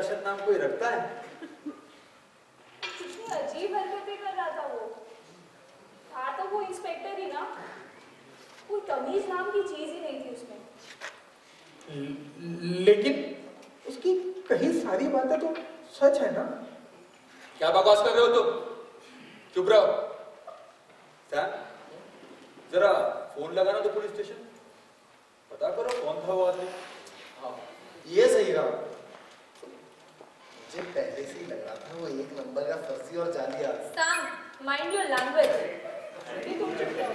अरशद नाम कोई रखता है? कितनी अजीब हरकतें कर रहा था वो। था तो वो इंस्पेक्टर ही ना, कोई तमीज नाम की चीज ही नहीं थी उसमें। लेकिन उसकी कही सारी बातें तो सच है ना? क्या बकवास कर रहे हो तुम? चुप रहो। सैम, जरा फोन लगाना तो पुलिस स्टेशन, पता करो कौन था वो आदमी। हाँ, ये सही रहा। मुझे पहले से ही लग रहा था वो एक नंबर का फर्जी और जालिया। Sam, mind your language. तुम चुप रहो।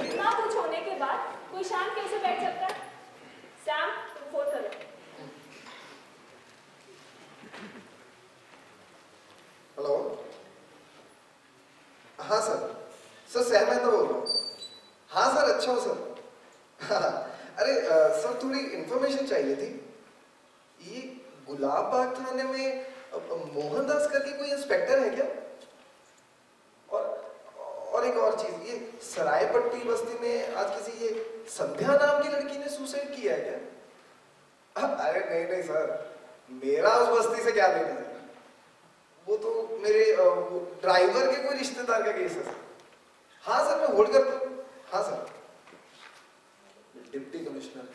इतना कुछ होने के बाद कोई शांत कैसे बैठ सकता है? सैम, तुम फोन करो। हेलो, हाँ सर, सैम मैं तो बोल रहा हूँ। हाँ सर, अच्छा हो सर। अरे सर, थोड़ी इंफॉर्मेशन चाहिए थी। ये गुलाब बाग थाने में मोहनदास करके कोई इंस्पेक्टर है क्या? और एक और चीज, ये सरायपट्टी बस्ती में आज किसी ये संध्या नाम की लड़की ने सुसाइड किया है क्या? अरे नहीं सर, मेरा उस बस्ती से क्या लेना है? वो तो मेरे ड्राइवर के कोई रिश्तेदार का केस है सर। हाँ सर, मैं होल्ड कर। हाँ सर। डिप्टी कमिश्नर,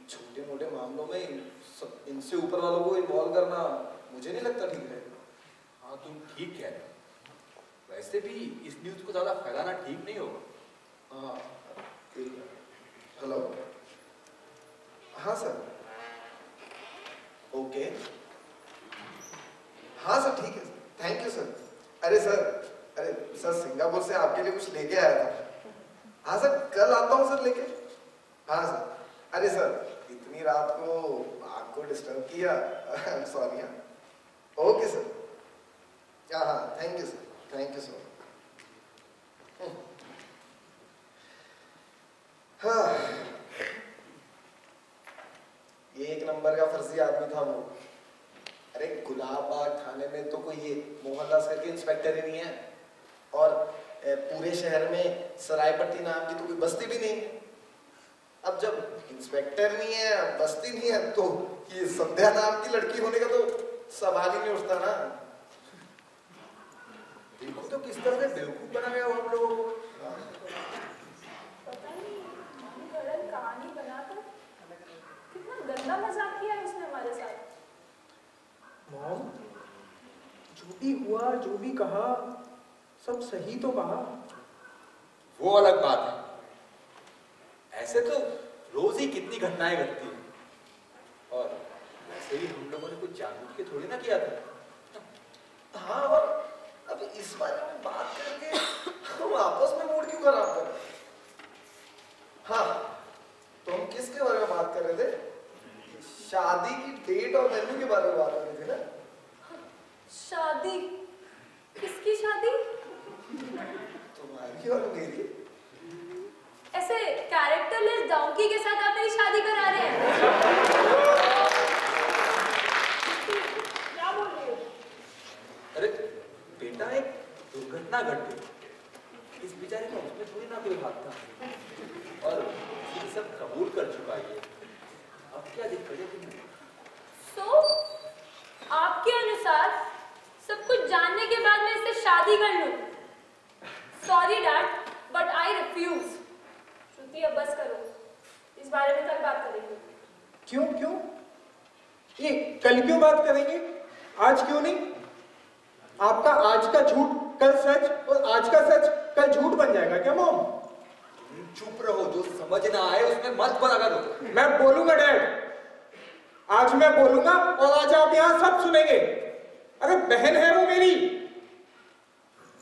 छोटे मोटे मामलों में इनसे ऊपर वालों को इन्वॉल्व करना मुझे नहीं लगता ठीक है। हाँ, तुम ठीक कह रहे हो। वैसे भी इस न्यूज को ज्यादा फैलाना ठीक नहीं होगा। हाँ, हेलो, हाँ सर, ओके, हाँ सर, ठीक है सर, थैंक यू सर। अरे सर सिंगापुर से आपके लिए कुछ लेके आया था। हाँ सर, कल आता हूँ सर लेके। हाँ सर, अरे सर इतनी रात को आपको डिस्टर्ब किया, I am sorry. Okay sir, हाँ, thank you sir, thank you sir. हाँ, ये एक नंबर का फर्जी आदमी था वो। अरे गुलाब बाग थाने में तो कोई ये मोहनदास करके इंस्पेक्टर ही नहीं है, और पूरे शहर में सरायपट्टी नाम की तो कोई बस्ती भी नहीं है। अब जब इंस्पेक्टर नहीं है, बस्ती नहीं है, तो ये संध्या नाम की लड़की होने का तो सवाल ही नहीं उठता ना। देखो तो किस तरह से बेवकूफ बना गया हम लोगों को। पता नहीं कहानी बनाकर कितना गंदा मजाक किया है उसने हमारे साथ। मॉम, जो भी हुआ, जो भी कहा, सब सही तो कहा। वो अलग बात है। ऐसे तो रोज ही कितनी घटनाएं घटती हैं, और वैसे भी हम लोगों ने कुछ जानबूझ के थोड़ी ना किया था। हाँ, और अब इस बारे में बात करके हम आपस में मूड क्यों खराब कर? हाँ, तो हम किसके बारे में बात कर रहे थे? शादी की डेट और वेन्यू के बारे में बात कर रहे थे ना? शादी? किसकी शादी? तुम्हारी और मेरी। ऐसे कैरेक्टरलेस डॉन्की के साथ आप मेरी शादी करा रहे हैं? क्या बोल रहे हो? अरे बेटा, एक दुर्घटना घट गई, इस बेचारे का उसमें थोड़ी ना कोई हाथ था, और ये सब कबूल कर चुका है। अब क्या दिक्कत है तुम्हें? So, आपके अनुसार सब कुछ जानने के बाद मैं इससे शादी कर लूं? Sorry dad, but I refuse. श्रुति, अब बस करो, इस बारे में कल बात करेंगे। क्यों? ये कल क्यों बात करेंगे? आज क्यों नहीं? आपका आज का झूठ कल सच, और आज का सच कल झूठ बन जाएगा क्या मॉम? चुप रहो, जो समझ ना आए उसमें मत बोला करो। मैं बोलूंगा डैड, आज मैं बोलूंगा, और आज आप यहाँ सब सुनेंगे। अरे बहन है वो मेरी,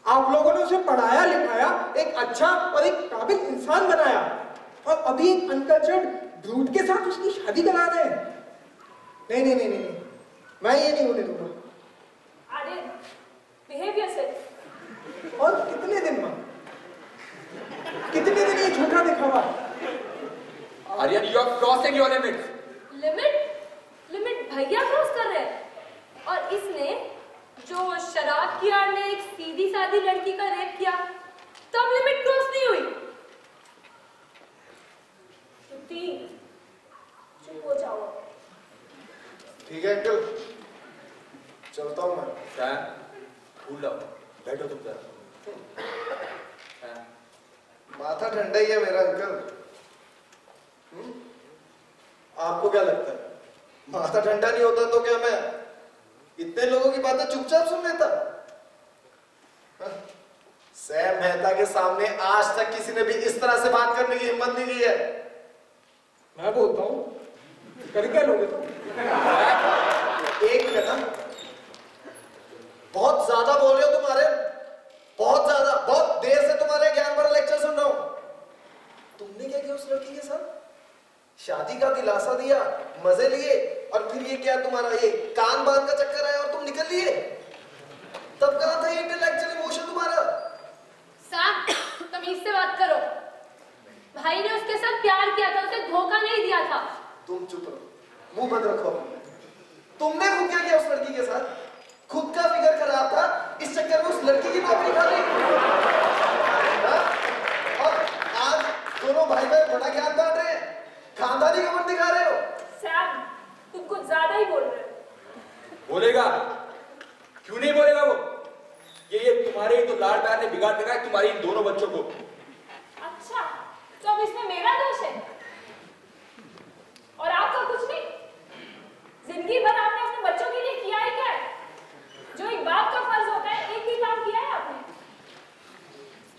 आप लोगों ने उसे पढ़ाया लिखाया, एक अच्छा और एक काबिल इंसान बनाया, और अभी एक अनकल्चर्ड ब्रूट के साथ उसकी शादी करा रहे हैं। नहीं, मैं ये नहीं होने दूंगा। अरे, behave yourself. और कितने दिन में, कितने दिन ये झूठा दिखावा? Aryan, you are crossing your limits. Limit भैया क्रॉस कर रहे हैं, और इसने जो शराब की आड़ में एक सीधी सादी लड़की का रेप किया, तब लिमिट क्रॉस नहीं हुई? श्रुति, चुप हो जाओ। ठीक है अंकल, चलता हूँ मैं। सैम, भूल जाओ, बैठो तुम जरा। सैम, माथा ठंडा ही है मेरा अंकल। आपको क्या लगता है माथा ठंडा नहीं होता तो क्या मैं इतने लोगों की बातें चुपचाप सुन लेता? सैम मेहता के सामने आज तक किसी ने भी इस तरह से बात करने की हिम्मत नहीं की है। मैं बोलता हूँ, कर क्या लोगे तुम? एक मिनट ना, बहुत ज्यादा बोल रहे हो तुम्हारे, बहुत ज्यादा, बहुत देर से तुम्हारे ज्ञान भरा लेक्चर सुन रहा हूं। तुमने क्या किया उस लड़की के साथ? शादी का दिलासा दिया, मजे लिए, और फिर ये क्या तुम्हारा ये कान बांध का चक्कर आया और तुम निकल लिए? तब कहां था ये इंटेलेक्चुअल इमोशन तुम्हारा? सैम, तमीज से बात करो। भाई ने उसके साथ प्यार किया था, उसे धोखा नहीं दिया था। तुम चुप रहो, मुंह बंद रखो। तुमने खुद क्या किया उस लड़की के साथ? खुद का फिगर खराब था, इस चक्कर में उस लड़की की नौकरी खा ली। और आज दोनों भाई भाई बड़ा ज्ञान बांट रहे हैं, खानदानी कमर दिखा रहे हो। सैम, तुम कुछ ज्यादा ही बोल रहे हो। बोलेगा, क्यों नहीं बोलेगा वो? ये तुम्हारे ही तो लाड प्यार ने बिगाड़ देगा तुम्हारी इन दोनों बच्चों को। अच्छा, तो अब इसमें मेरा दोष है और आपका कुछ नहीं? जिंदगी भर आपने अपने बच्चों के लिए किया है क्या है? जो एक बाप का फर्ज होता है, एक भी काम किया है आपने?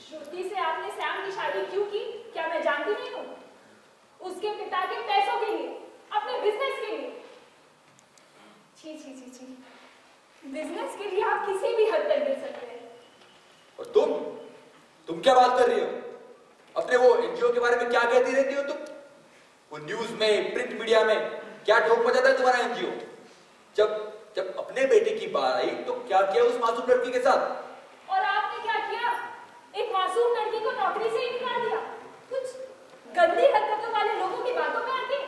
श्रुति से आपने सैम की शादी क्यों की, क्या मैं जानती नहीं हूँ? उसके पिता के पैसों के लिए, अपने बिजनेस के लिए। छी छी छी छी, बिजनेस के लिए आप किसी भी हद तक गिर सकते हैं। और तुम क्या बात कर रही हो? अपने वो एनजीओ के बारे में क्या कहती रहती हो तुम? वो न्यूज में, प्रिंट मीडिया में क्या ठोक मचाता है तुम्हारा एनजीओ? जब अपने बेटे की बात आई तो क्या किया उस मासूम लड़की के साथ? और आपने क्या किया? एक मासूम लड़की को नौकरी से ही निकाल दिया, कुछ गंदी हरकतों वाले लोगों की बातों में आके।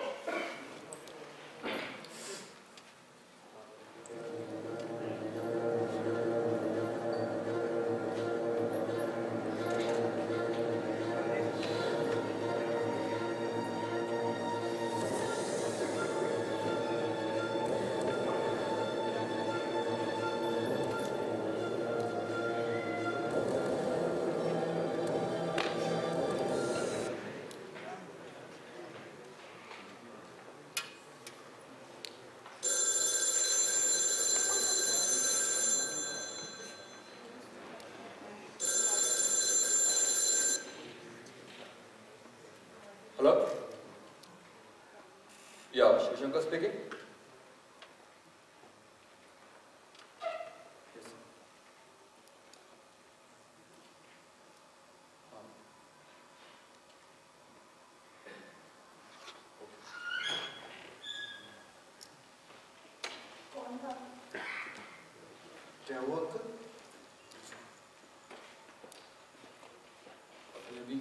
हेलो, या शिवशंकर स्पीकिंग। कौन था? क्या हुआ अंकल? अभी अभी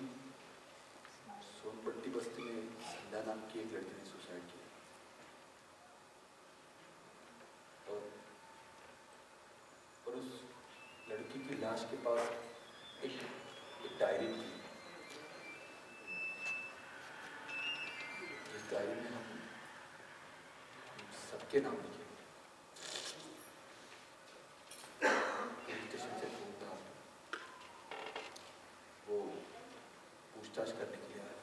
सोनपट्टी बस्ती में संध्या नाम की एक लड़की ने सुसाइड किया। और उस लड़की की लाश के पास एक डायरी थी, जिस डायरी में हम सबके नाम लिखे। पुलिस स्टेशन से फोन था, वो पूछताछ करने के लिए आया।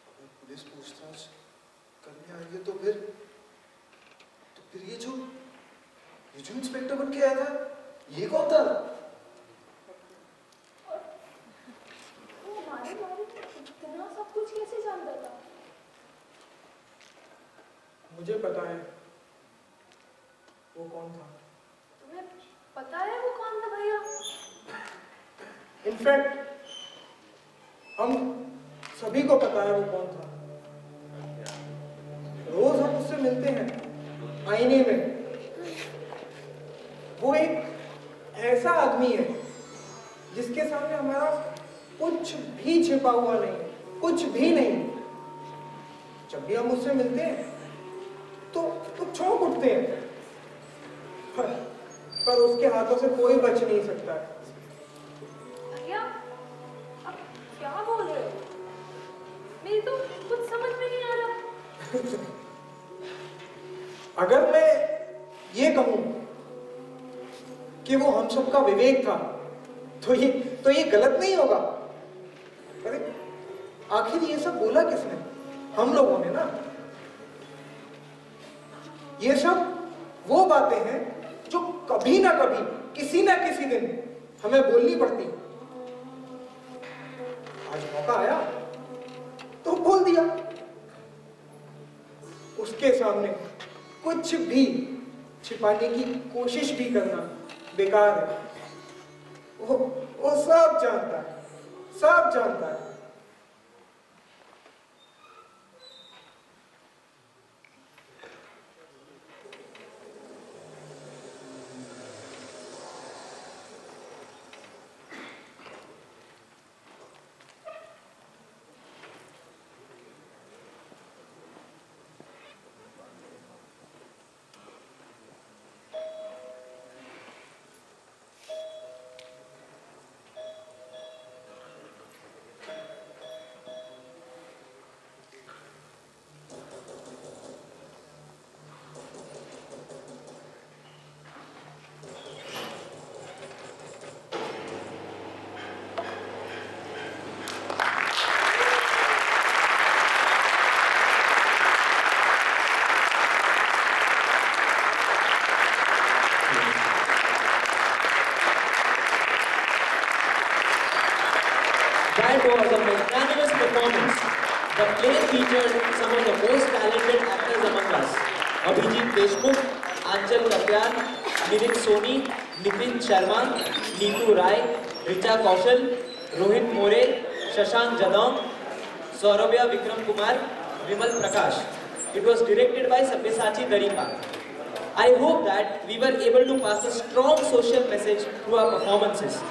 अगर पुलिस पूछताछ करने आई है तो फिर ये जो इंस्पेक्टर बन के आया था, ये कौन था? वो हमारे बारे में इतना सब कुछ कैसे जानता था? मुझे पता है वो कौन था। तुम्हें पता है वो कौन था भैया? इनफैक्ट हम सभी को पता है वो कौन था। रोज हम उससे मिलते हैं आईने में। वो एक ऐसा आदमी है जिसके सामने हमारा कुछ भी छिपा हुआ नहीं है, कुछ भी नहीं। जब भी हम उससे मिलते हैं तो चौंक उठते हैं, पर उसके हाथों से कोई बच नहीं सकता है। भैया, आप क्या बोल रहे हो? मेरी तो कुछ समझ में नहीं आ रहा। अगर मैं ये कहूं कि वो हम सबका विवेक था, तो ये गलत नहीं होगा? अरे आखिर ये सब बोला किसने? हम लोगों ने ना। ये सब वो बातें हैं जो कभी ना कभी, किसी ना किसी दिन हमें बोलनी पड़ती। आज मौका आया तो बोल दिया। उसके सामने कुछ भी छिपाने की कोशिश भी करना बेकार है। वो सब जानता है, सब जानता है। That was a magnanimous performance. The play featured some of the most talented actors among us. Abhijit Deshmukh, Anchal Kapyan, Nitin Soni, Nitin Sharma, Neetu Rai, Richa Kaushal, Rohit More, Shashank Jadon, Saurabhya Vikram Kumar, Vimal Prakash. It was directed by Sabyasachi Darika. I hope that we were able to pass a strong social message through our performances.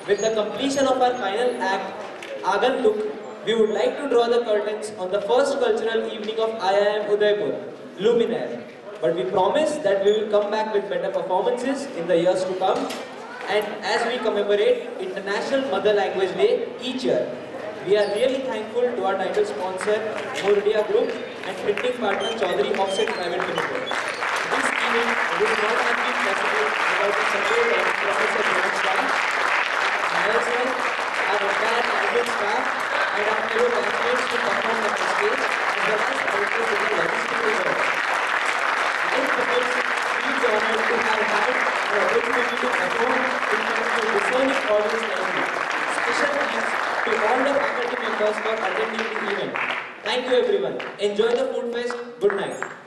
With the completion of our final act, Agantuk, we would like to draw the curtains on the first cultural evening of IIM Udaipur, Luminaire. But we promise that we will come back with better performances in the years to come, and as we commemorate International Mother Language Day each year. We are really thankful to our title sponsor, Mordia Group, and printing partner, Chaudhary Offset Private Limited. This event would not have been possible without the support of Professor Jonas Shah, myself, our entire admin staff, and our fellow classmates to perform on the stage, as well as also to the logistical work. Life Puppets feels honored to have had the opportunity to perform in front of a discerning audience like you. Special thanks to all the faculty members for attending the event. Thank you everyone. Enjoy the food fest. Good night.